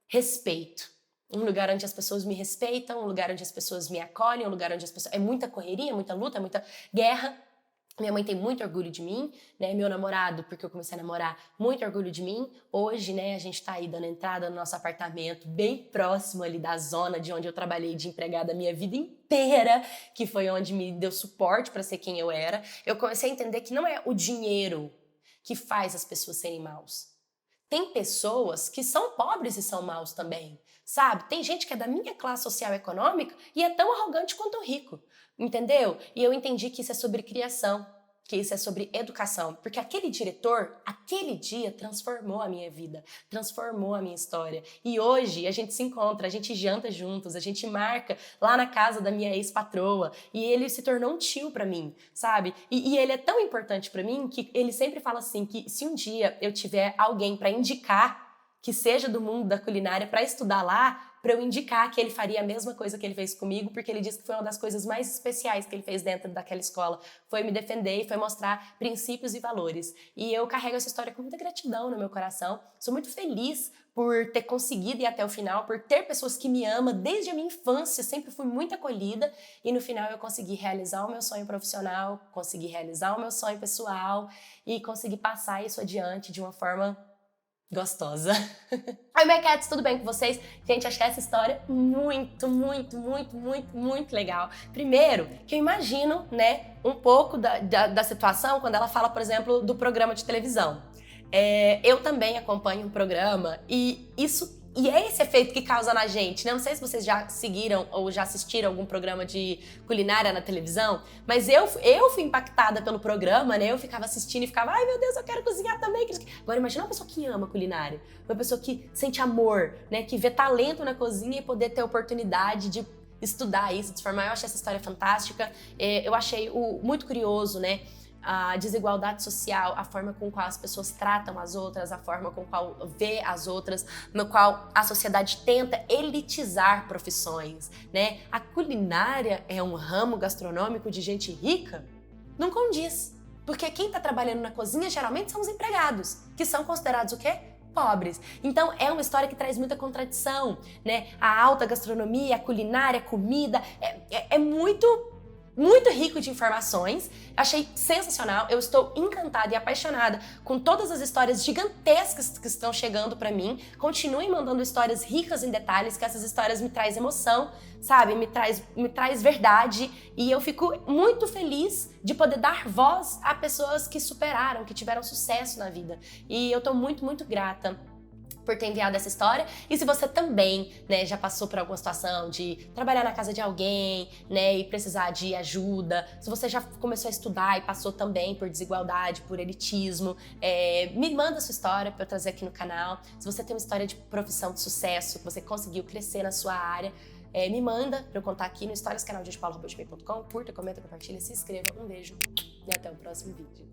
respeito. Um lugar onde as pessoas me respeitam, um lugar onde as pessoas me acolhem, um lugar onde as pessoas... É muita correria, muita luta, muita guerra. Minha mãe tem muito orgulho de mim, né? Meu namorado, porque eu comecei a namorar, muito orgulho de mim. Hoje, né, a gente tá aí dando entrada no nosso apartamento, bem próximo ali da zona de onde eu trabalhei de empregada a minha vida inteira, que foi onde me deu suporte para ser quem eu era. Eu comecei a entender que não é o dinheiro que faz as pessoas serem maus. Tem pessoas que são pobres e são maus também, sabe? Tem gente que é da minha classe social e econômica e é tão arrogante quanto o rico, entendeu? E eu entendi que isso é sobre criação, que isso é sobre educação, porque aquele diretor, aquele dia, transformou a minha vida, transformou a minha história. E hoje a gente se encontra, a gente janta juntos, a gente marca lá na casa da minha ex-patroa, e ele se tornou um tio pra mim, sabe? E ele é tão importante pra mim que ele sempre fala assim, que se um dia eu tiver alguém pra indicar que seja do mundo da culinária pra estudar lá, para eu indicar que ele faria a mesma coisa que ele fez comigo, porque ele disse que foi uma das coisas mais especiais que ele fez dentro daquela escola. Foi me defender e foi mostrar princípios e valores. E eu carrego essa história com muita gratidão no meu coração. Sou muito feliz por ter conseguido ir até o final, por ter pessoas que me amam desde a minha infância, sempre fui muito acolhida e no final eu consegui realizar o meu sonho profissional, consegui realizar o meu sonho pessoal e consegui passar isso adiante de uma forma gostosa. Oi, My Cats, tudo bem com vocês? Gente, achei essa história muito legal. Primeiro, que eu imagino, né, um pouco da situação quando ela fala, por exemplo, do programa de televisão. Eu também acompanho um programa e é esse efeito que causa na gente, né? Não sei se vocês já seguiram ou já assistiram algum programa de culinária na televisão, mas eu fui impactada pelo programa, né? Eu ficava assistindo e ficava, ai meu Deus, eu quero cozinhar também. Agora imagina uma pessoa que ama culinária, uma pessoa que sente amor, né? Que vê talento na cozinha e poder ter oportunidade de estudar isso, de se formar. Eu achei essa história fantástica, eu achei muito curioso, né? A desigualdade social, a forma com qual as pessoas tratam as outras, a forma com qual vê as outras, no qual a sociedade tenta elitizar profissões, né? A culinária é um ramo gastronômico de gente rica? Não condiz, porque quem está trabalhando na cozinha geralmente são os empregados, que são considerados o quê? Pobres. Então é uma história que traz muita contradição, né? A alta gastronomia, a culinária, a comida, é muito rico de informações, achei sensacional, eu estou encantada e apaixonada com todas as histórias gigantescas que estão chegando pra mim. Continuem mandando histórias ricas em detalhes, que essas histórias me trazem emoção, sabe? Me traz verdade e eu fico muito feliz de poder dar voz a pessoas que superaram, que tiveram sucesso na vida. E eu tô muito grata por ter enviado essa história. E se você também, né, já passou por alguma situação de trabalhar na casa de alguém, né, e precisar de ajuda, se você já começou a estudar e passou também por desigualdade, por elitismo, me manda a sua história para eu trazer aqui no canal. Se você tem uma história de profissão de sucesso, que você conseguiu crescer na sua área, me manda para eu contar aqui no historiascanaldepaula.com. Curta, comenta, compartilha, se inscreva. Um beijo e até o próximo vídeo.